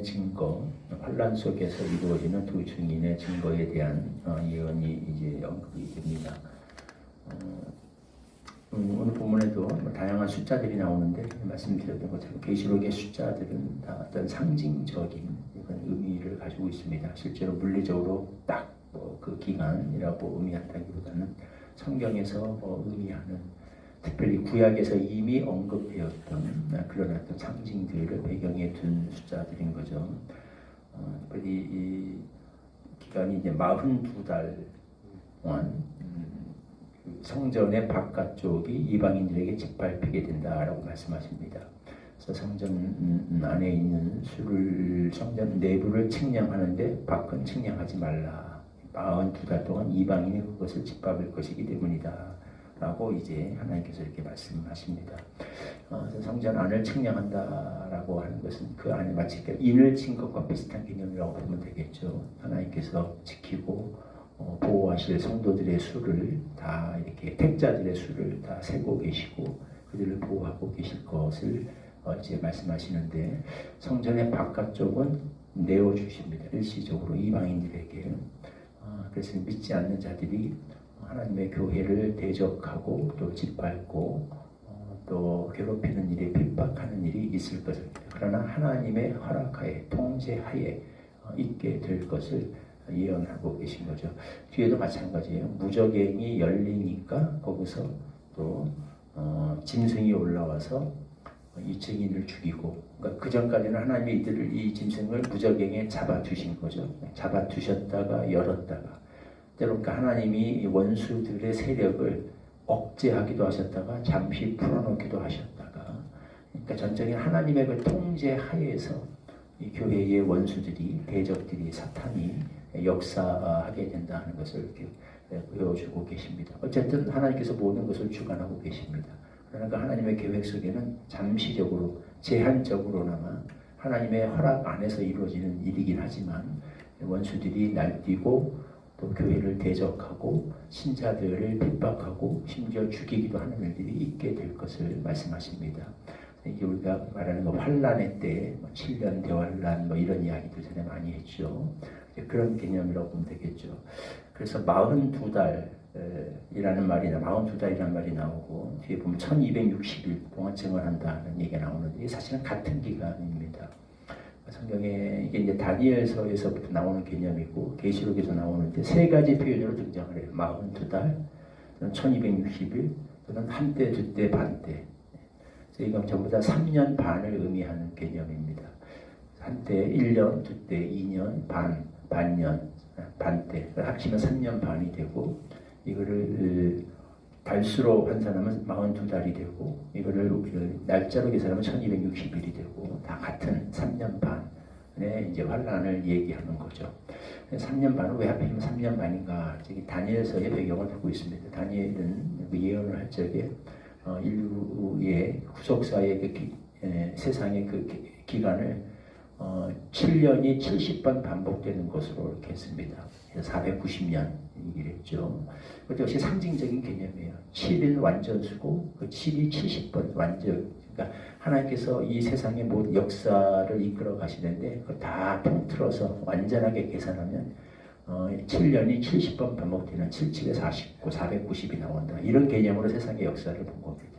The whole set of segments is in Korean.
증거, 환란 속에서 이루어지는 두 증인의 증거에 대한 예언이 이제 언급이 됩니다. 오늘 본문에도 다양한 숫자들이 나오는데 말씀드렸던 것처럼 계시록의 숫자들은 다 어떤 상징적인 그런 의미를 가지고 있습니다. 실제로 물리적으로 딱 그 기간이라고 의미한다기보다는 성경에서 의미하는 특별히 구약에서 이미 언급되었던 그런 어떤 상징들을 배경에 둔 숫자들인 거죠. 특별히 이 기간이 이제 42달 동안 성전의 바깥쪽이 이방인들에게 짓밟히게 된다라고 말씀하십니다. 그래서 성전 안에 있는 수를 성전 내부를 측량하는데 밖은 측량하지 말라. 42달 동안 이방인이 그것을 짓밟을 것이기 때문이다. 라고 이제 하나님께서 이렇게 말씀하십니다. 성전 안을 측량한다라고 하는 것은 그 안에 마치 인을 친 것과 비슷한 개념이라고 보면 되겠죠. 하나님께서 지키고 보호하실 성도들의 수를 다 이렇게 택자들의 수를 다 세고 계시고 그들을 보호하고 계실 것을 이제 말씀하시는데 성전의 바깥쪽은 내어주십니다. 일시적으로 이방인들에게. 그래서 믿지 않는 자들이 하나님의 교회를 대적하고 또 짓밟고 또 괴롭히는 일에 핍박하는 일이 있을 것입니다. 그러나 하나님의 허락하에 통제하에 있게 될 것을 예언하고 계신 거죠. 뒤에도 마찬가지예요. 무저갱이 열리니까 거기서 또 짐승이 올라와서 이 증인을 죽이고, 그러니까 그 전까지는 하나님이 이 짐승을 무저갱에 잡아두신 거죠. 잡아두셨다가 열었다가, 그러니까 하나님이 원수들의 세력을 억제하기도 하셨다가 잠시 풀어놓기도 하셨다가, 그러니까 전적인 하나님의 그 통제 하에서 이 교회의 원수들이, 대적들이, 사탄이 역사하게 된다는 것을 이렇게 보여주고 계십니다. 어쨌든 하나님께서 모든 것을 주관하고 계십니다. 그러니까 하나님의 계획 속에는 잠시적으로, 제한적으로나마 하나님의 허락 안에서 이루어지는 일이긴 하지만 원수들이 날뛰고 또 교회를 대적하고 신자들을 핍박하고 심지어 죽이기도 하는 일들이 있게 될 것을 말씀하십니다. 이게 우리가 말하는 환란의 때, 7년 대환란 이런 이야기들 전에 많이 했죠. 그런 개념이라고 보면 되겠죠. 그래서 42달이라는 말이 나오고 뒤에 보면 1260일 동안 증언한다는 얘기가 나오는데 이게 사실은 같은 기간입니다. 성경에 이게 이제 다니엘서에서부터 나오는 개념이고 계시록에서 나오는데 세 가지 표현으로 등장을 해요. 42달, 1260일, 또는 한때, 두때, 반때. 이건 전부 다 3년 반을 의미하는 개념입니다. 한때 1년, 두때 2년, 반년, 반때. 합치면 3년 반이 되고, 이거를 달수로 환산하면 42달이 되고, 이거를 날짜로 계산하면 1260일이 되고, 다 같은 3년 반의 이제 환란을 얘기하는 거죠. 3년 반은 왜 하필이면 3년 반인가? 저기 다니엘서의 배경을 두고 있습니다. 다니엘은 그 예언을 할 적에 인류의 후속사의 세상의 그 기간을 7년이 70번 반복되는 것으로 이렇게 했습니다. 490년 얘기를 했죠. 그것도 역시 상징적인 개념이에요. 7일 완전수고 그 7이 70번 완전. 그러니까 하나님께서 이 세상의 모든 역사를 이끌어 가시는데 그걸 다 통틀어서 완전하게 계산하면 7년이 70번 반복되는 77에 49, 490이 나온다. 이런 개념으로 세상의 역사를 본 겁니다.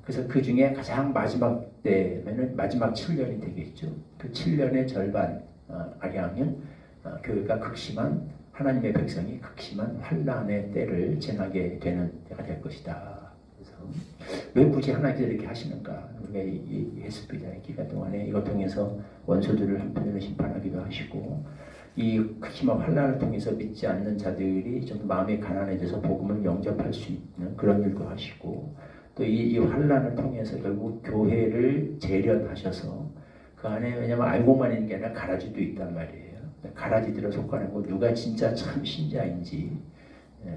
그래서 그 중에 가장 마지막 때면은 마지막 7년이 되겠죠. 그 7년의 절반 가량은 교회가 극심한 하나님의 백성이 극심한 환란의 때를 지나게 되는 때가 될 것이다. 그래서 왜 굳이 하나님께서 이렇게 하시는가? 우리가 얘기했습니다. 이 기간 동안에 이걸 통해서 원수들을 한편으로 심판하기도 하시고 이 극심한 환란을 통해서 믿지 않는 자들이 좀 마음이 가난해져서 복음을 영접할 수 있는 그런 일도 하시고 또 이 환란을 통해서 결국 교회를 재련하셔서 그 안에 왜냐하면 알고만 있는 게 아니라 가라지도 있단 말이에요. 가라지들을 속아내고 누가 진짜 참 신자인지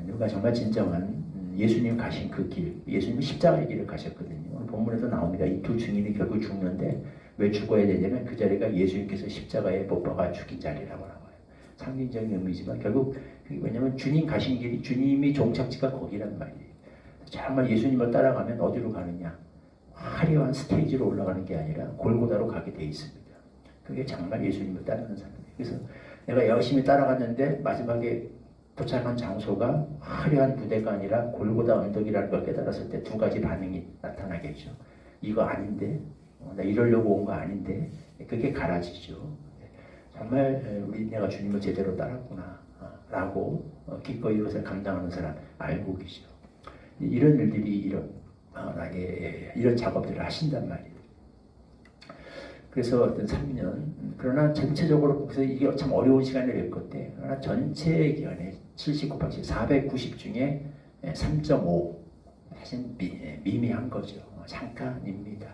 누가 정말 진정한 예수님 가신 그 길, 예수님이 십자가의 길을 가셨거든요. 오늘 본문에도 나옵니다. 이 두 증인이 결국 죽는데 왜 죽어야 되냐면 그 자리가 예수님께서 십자가에 못 박아 죽인 자리라고 나와요. 상징적인 의미지만 결국 왜냐하면 주님 가신 길이 주님이 종착지가 거기란 말이에요. 정말 예수님을 따라가면 어디로 가느냐? 화려한 스테이지로 올라가는 게 아니라 골고다로 가게 돼 있습니다. 그게 정말 예수님을 따르는 사람이에요. 그래서 내가 열심히 따라갔는데 마지막에 도착한 장소가 화려한 무대가 아니라 골고다 언덕이라는 걸 깨달았을 때 두 가지 반응이 나타나겠죠. 이거 아닌데, 나 이러려고 온 거 아닌데, 그게 갈라지죠. 정말 내가 주님을 제대로 따랐구나 라고 기꺼이 이것을 감당하는 사람 알고 계시죠. 이런 일들이 일어나게 이런 작업들을 하신단 말이에요. 그래서 어떤 3년, 그러나 전체적으로 그래서 이게 참 어려운 시간이 될 건데, 그러나 전체 기간에 70 곱하기 490 중에 3.5 사실 미미한 거죠. 잠깐입니다.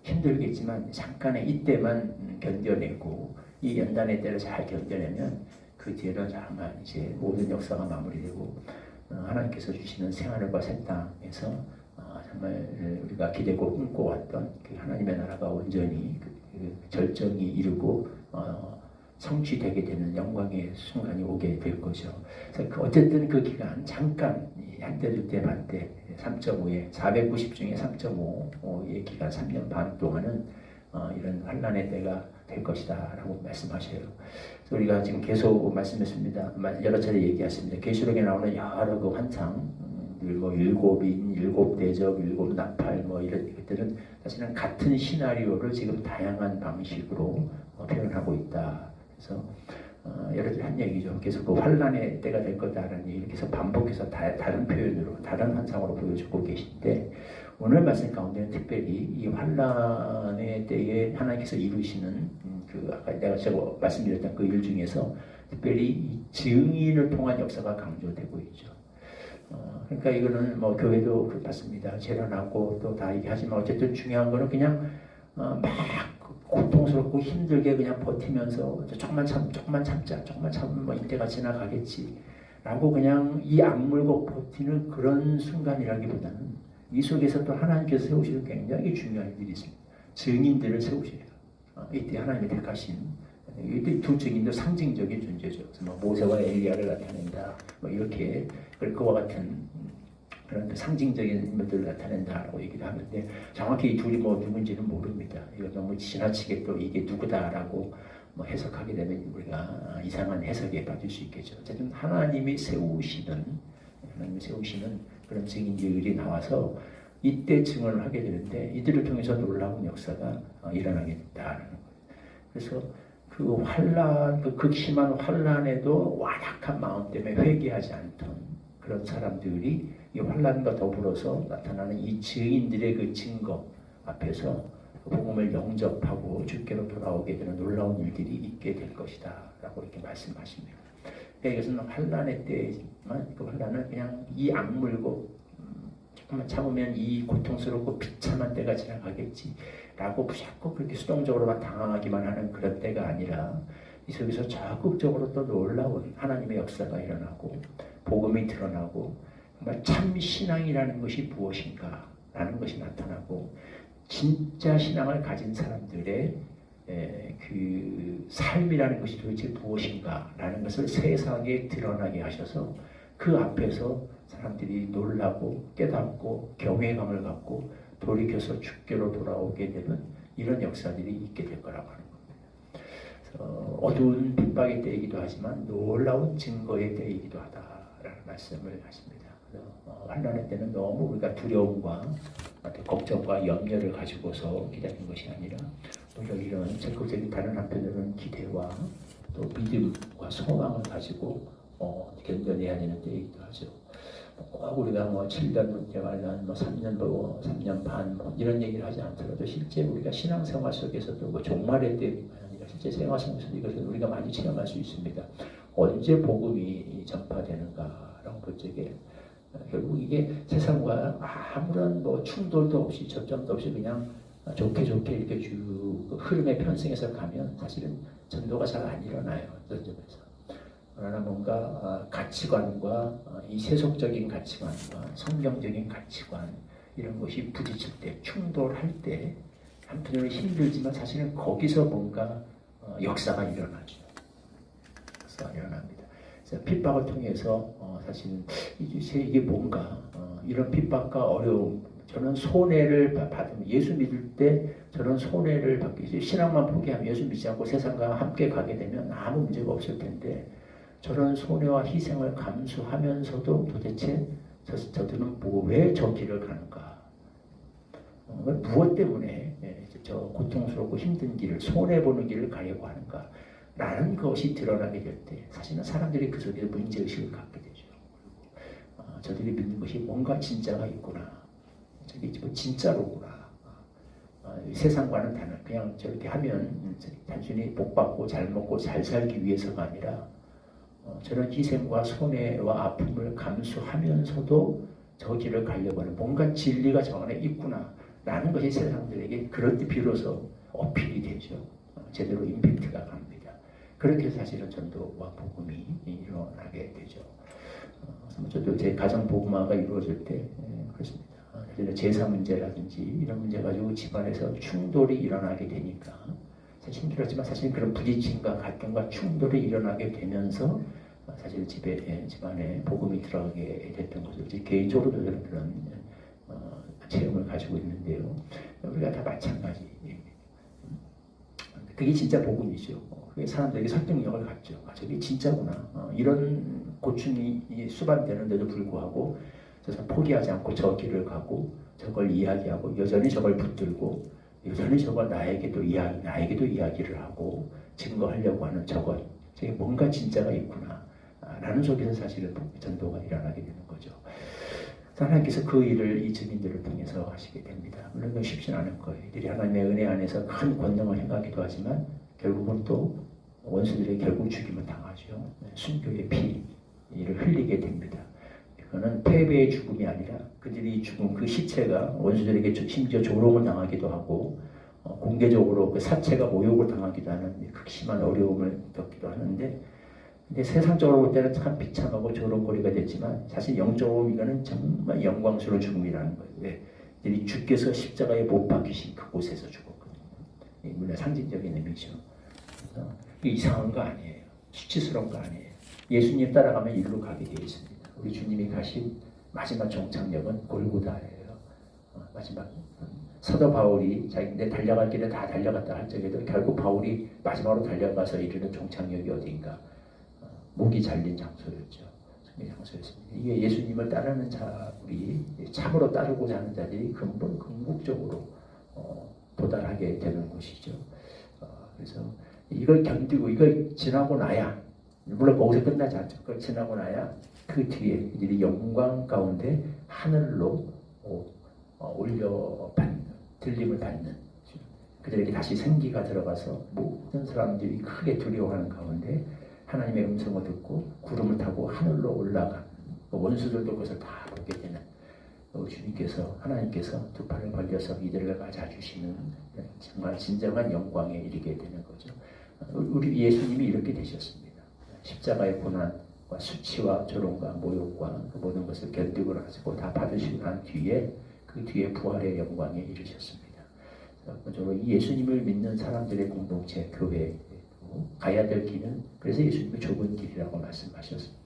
힘들겠지만 잠깐의 이때만 견뎌내고 이 연단의 때를 잘 견뎌내면 그 뒤에는 정말 이제 모든 역사가 마무리되고 하나님께서 주시는 생활과 새 땅에서 정말 우리가 기대고 꿈꿔왔던 그 하나님의 나라가 온전히 그 절정이 이루고 성취되게 되는 영광의 순간이 오게 될 거죠. 그래서 어쨌든 그 기간 잠깐 한때 둘때 반때 3.5에 490 중에 3.5의 기간 3년 반 동안은 이런 환난의 때가 될 것이다 라고 말씀하셔요. 그래서 우리가 지금 계속 말씀했습니다. 여러 차례 얘기했습니다. 계시록에 나오는 여러 그 환상 뭐 일곱인, 일곱 대적, 일곱 나팔 뭐 이런 것들은 사실은 같은 시나리오를 지금 다양한 방식으로 표현하고 있다. 그래서 여러분 한 얘기죠. 계속 그 환란의 때가 될 거다라는 얘기를 계속 반복해서 다른 표현으로, 다른 환상으로 보여주고 계신데 오늘 말씀 가운데는 특별히 이 환란의 때에 하나님께서 이루시는 그 아까 제가 말씀드렸던 그 일 중에서 특별히 이 증인을 통한 역사가 강조되고 있죠. 그러니까 이거는 뭐 교회도 그렇습니다. 재련하고 또 다 얘기하지만 어쨌든 중요한 거는 그냥 막 고통스럽고 힘들게 그냥 버티면서 조금만 참자, 조금만 참으면 뭐 이때가 지나가겠지 라고 그냥 이 악물고 버티는 그런 순간이라기보다는 이 속에서 또 하나님께서 세우시는 굉장히 중요한 일이 있습니다. 증인들을 세우셔요. 이때 하나님이 택하신 이때 두 증인도 상징적인 존재죠. 그래서 뭐 모세와 엘리야를 나타낸다. 뭐 이렇게 그와 같은 그런 상징적인 인물들을 나타낸다라고 얘기를 하는데 정확히 이 둘이 뭐 누군지는 모릅니다. 이거 너무 지나치게 또 이게 누구다라고 뭐 해석하게 되면 우리가 이상한 해석에 빠질 수 있겠죠. 어쨌든 하나님이 세우시는 그런 증인들이 나와서 이때 증언을 하게 되는데 이들을 통해서 놀라운 역사가 일어나게 된다는 거예요. 그래서 그 환란, 그 극심한 환란에도 완악한 마음 때문에 회개하지 않던 그런 사람들이 이 환란과 더불어서 나타나는 이 증인들의 그 증거 앞에서 그 복음을 영접하고 주께로 돌아오게 되는 놀라운 일들이 있게 될 것이다 라고 이렇게 말씀하십니다. 그러니까 이것은 환란의 때지만 그 환란은 그냥 이 악물고 조금만 참으면 이 고통스럽고 비참한 때가 지나가겠지 라고 자꾸 그렇게 수동적으로만 당황하기만 하는 그런 때가 아니라 이 속에서 적극적으로 또 놀라운 하나님의 역사가 일어나고 복음이 드러나고 정말 참 신앙이라는 것이 무엇인가 라는 것이 나타나고 진짜 신앙을 가진 사람들의 그 삶이라는 것이 도대체 무엇인가 라는 것을 세상에 드러나게 하셔서 그 앞에서 사람들이 놀라고 깨닫고 경외감을 갖고 돌이켜서 주께로 돌아오게 되는 이런 역사들이 있게 될 거라고 하는 겁니다. 어두운 핍박의 때이기도 하지만 놀라운 증거의 때이기도 하다라는 말씀을 하십니다. 환난의 때는 너무 우리가 두려움과 걱정과 염려를 가지고서 기다리는 것이 아니라 오히려 이런 적극적인 다른 한편으로는 기대와 또 믿음과 소망을 가지고 견뎌내야 되는 때이기도 하죠. 꼭 우리가 뭐 7년 개발한 뭐 3년 반 뭐 이런 얘기를 하지 않더라도 실제 우리가 신앙생활 속에서도 뭐 종말의 때뿐만 아니라 실제 생활 속에서 이것을 우리가 많이 체험할 수 있습니다. 언제 복음이 전파되는가라고 볼 적에 결국 이게 세상과 아무런 뭐 충돌도 없이 접점도 없이 그냥 좋게 이렇게 쭉 흐름에 편승해서 가면 사실은 전도가 잘 안 일어나요. 어떤 점에서. 그러나 뭔가 가치관과 이 세속적인 가치관과 성경적인 가치관 이런 것이 부딪힐 때 충돌할 때 한편으로는 힘들지만 사실은 거기서 뭔가 역사가 일어나죠. 역사가 일어납니다. 그래서 핍박을 통해서 사실은 이게 뭔가 이런 핍박과 어려움 저는 손해를 받으면 예수 믿을 때 저는 손해를 받기 신앙만 포기하면 예수 믿지 않고 세상과 함께 가게 되면 아무 문제가 없을 텐데 저런 손해와 희생을 감수하면서도 도대체 저들은 왜 저 길을 가는가? 무엇 때문에 저 고통스럽고 힘든 길을 손해보는 길을 가려고 하는가? 라는 것이 드러나게 될 때 사실은 사람들이 그 속에서 문제의식을 갖게 되죠. 저들이 믿는 것이 뭔가 진짜가 있구나. 저게 뭐 진짜로구나. 세상과는 다른 그냥 저렇게 하면 단순히 복 받고 잘 먹고 잘 살기 위해서가 아니라 저런 희생과 손해와 아픔을 감수하면서도 저 길을 가려고 하는 뭔가 진리가 저 안에 있구나 라는 것이 세상들에게 그럴 때 비로소 어필이 되죠. 제대로 임팩트가 갑니다. 그렇게 해서 사실은 전도와 복음이 일어나게 되죠. 저도 제 가정 복음화가 이루어질 때 그렇습니다. 제사 문제라든지 이런 문제 가지고 집안에서 충돌이 일어나게 되니까 사실 힘들었지만 사실 그런 부딪힘과 갈등과 충돌이 일어나게 되면서 사실 집안에 복음이 들어가게 됐던 거죠. 개인적으로도 저는 그런 체험을 가지고 있는데요. 우리가 다 마찬가지. 그게 진짜 복음이죠. 그게 사람들에게 설득력을 갖죠. 저게 진짜구나. 이런 고충이 수반되는데도 불구하고 그래서 포기하지 않고 저 길을 가고 저걸 이야기하고 여전히 저걸 붙들고 여전히 저걸 나에게도 이야기를 하고 증거하려고 하는 저것 저게 뭔가 진짜가 있구나 라는 속에서 사실은 전도가 일어나게 되는 거죠. 하나님께서 그 일을 이 증인들을 통해서 하시게 됩니다. 물론 그건 쉽지는 않을 거예요. 이들이 하나님의 은혜 안에서 큰 권능을 행하기도 하지만 결국은 또 원수들에게 결국 죽임을 당하죠. 순교의 피를 흘리게 됩니다. 그거는 패배의 죽음이 아니라 그들이 죽은 그 시체가 원수들에게 심지어 조롱을 당하기도 하고 공개적으로 그 사체가 모욕을 당하기도 하는 극심한 어려움을 겪기도 하는데 근데 세상적으로 볼 때는 참 비참하고 조롱거리가 됐지만 사실 영적으로 이거는 정말 영광스러운 죽음이라는 거예요. 왜? 이들이 주께서 십자가에 못 박히신 그곳에서 죽었거든요. 물론 상징적인 의미죠. 그래서 이게 이상한 거 아니에요. 수치스러운 거 아니에요. 예수님 따라가면 이리로 가게 되어 있습니다. 우리 주님이 가신 마지막 종착역은 골고다예요. 마지막 사도 바울이 자기네 달려갈 길에 다 달려갔다 할 적에도 결국 바울이 마지막으로 달려가서 이르는 종착역이 어디인가? 목이 잘린 장소였죠. 승리 장소였습니다. 이게 예수님을 따르는 자들이 참으로 따르고자 하는 자들이 궁극적으로 도달하게 되는 곳이죠. 그래서 이걸 견디고 이걸 지나고 나야 물론 거기서 끝나지 않죠. 그걸 지나고 나야 그 뒤에 이들이 영광 가운데 하늘로 들림을 받는 그들에게 다시 생기가 들어가서 모든 사람들이 크게 두려워하는 가운데 하나님의 음성을 듣고 구름을 타고 하늘로 올라간 원수들도 그것을 다 보게 되는 주님께서 하나님께서 두 팔을 벌려서 이들을 맞아주시는 정말 진정한 영광에 이르게 되는 거죠. 우리 예수님이 이렇게 되셨습니다. 십자가의 고난과 수치와 조롱과 모욕과 그 모든 것을 견디고 나시고 다 받으시고 난 뒤에 그 뒤에 부활의 영광에 이르셨습니다. 이 예수님을 믿는 사람들의 공동체 교회 가야 될 길은 그래서 예수님이 좁은 길이라고 말씀하셨습니다.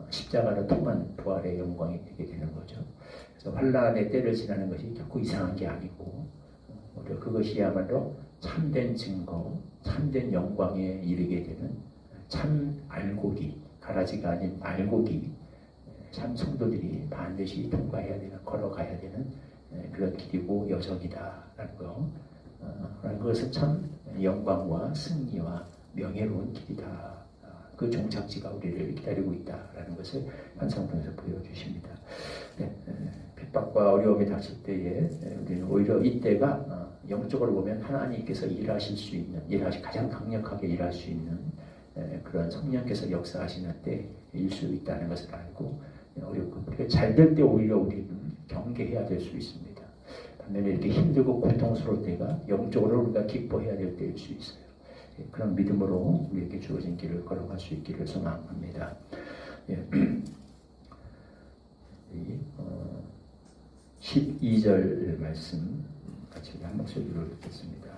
십자가로 통한 부활의 영광이 되게 되는 거죠. 그래서 환란의 때를 지나는 것이 결코 이상한 게 아니고 오히려 그것이야말로 참된 증거, 참된 영광에 이르게 되는 참 알고기, 가라지가 아닌 알고기, 참 성도들이 반드시 통과해야 되는, 걸어가야 되는 그런 길이고 여정이다라는 거. 그것은 참 영광과 승리와 명예로운 길이다. 그 종착지가 우리를 기다리고 있다라는 것을 환상통에서 보여주십니다. 네, 핍박과 어려움이 닥칠 때에 우리는 오히려 이때가 영적으로 보면 하나님께서 일하실 수 있는, 가장 강력하게 일할 수 있는 그런 성령께서 역사하시는 때일 수 있다는 것을 알고 우리가 잘 될 때 오히려 우리는 경계해야 될 수 있습니다. 반면에 이렇게 힘들고 고통스러울 때가 영적으로 우리가 기뻐해야 될 때일 수 있어요. 그런 믿음으로 우리에게 주어진 길을 걸어갈 수 있기를 소망합니다. 12절 말씀 같이 한 목소리로 듣겠습니다.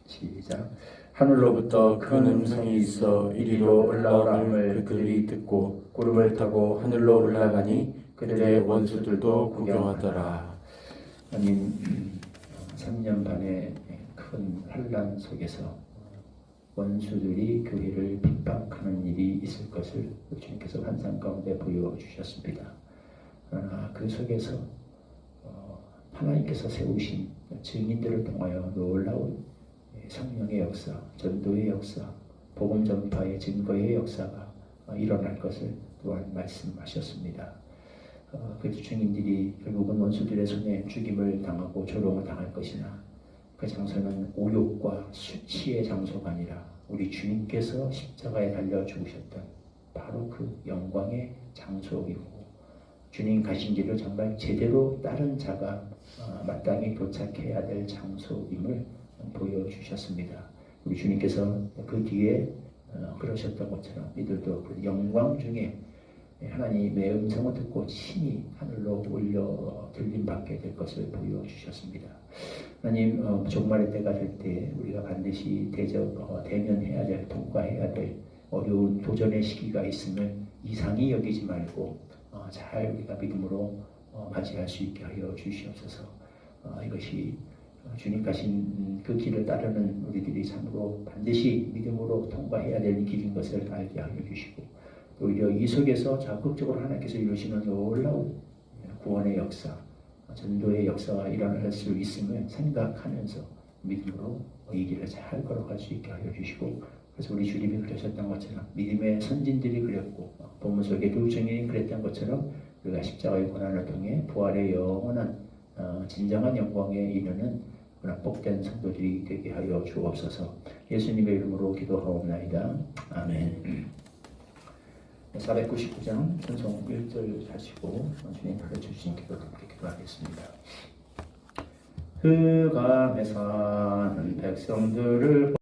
시작. 하늘로부터 큰 음성이 있어 이리로 올라오람을 그들이 듣고 구름을 타고 하늘로 올라가니 그들의 원수들도 구경하더라. 하나님 3년 반의 큰 환란 속에서 원수들이 교회를 핍박하는 일이 있을 것을 주님께서 환상 가운데 보여주셨습니다. 그러나 그 속에서 하나님께서 세우신 증인들을 통하여 놀라운 성령의 역사, 전도의 역사, 복음 전파의 증거의 역사가 일어날 것을 또한 말씀하셨습니다. 그 증인들이 결국은 원수들의 손에 죽임을 당하고 조롱을 당할 것이나 그 장소는 오욕과 수치의 장소가 아니라 우리 주님께서 십자가에 달려 죽으셨던 바로 그 영광의 장소이고 주님 가신 길을 정말 제대로 따른 자가 마땅히 도착해야 될 장소임을 보여주셨습니다. 우리 주님께서 그 뒤에 그러셨던 것처럼 이들도 그 영광 중에 하나님의 음성을 듣고 친히 하늘로 올려 들림받게 될 것을 보여주셨습니다. 하나님 종말의 때가 될 때 우리가 반드시 대면해야 될, 통과해야 될 어려운 도전의 시기가 있음을 이상히 여기지 말고 잘 우리가 믿음으로 맞이할 수 있게 하여 주시옵소서. 이것이 주님 가신 그 길을 따르는 우리들이 참으로 반드시 믿음으로 통과해야 될 길인 것을 알게 하여 주시고 오히려 이 속에서 적극적으로 하나님께서 이루시는 놀라운 구원의 역사, 전도의 역사가 일어날 수 있음을 생각하면서 믿음으로 이 길을 잘 걸어갈 수 있게 하여 주시고 그래서 우리 주님이 그러셨던 것처럼 믿음의 선진들이 그렸고 본문 속에 두 증인이 그랬던 것처럼 우리가 십자가의 고난을 통해 부활의 영원한 진정한 영광에 이르는 그런 복된 성도들이 되게 하여 주옵소서. 예수님의 이름으로 기도하옵나이다. 아멘. 499장 찬송 1절 하시고 주님 가르쳐주신 기도 함께 기도하겠습니다. 흑암에 사는 백성들을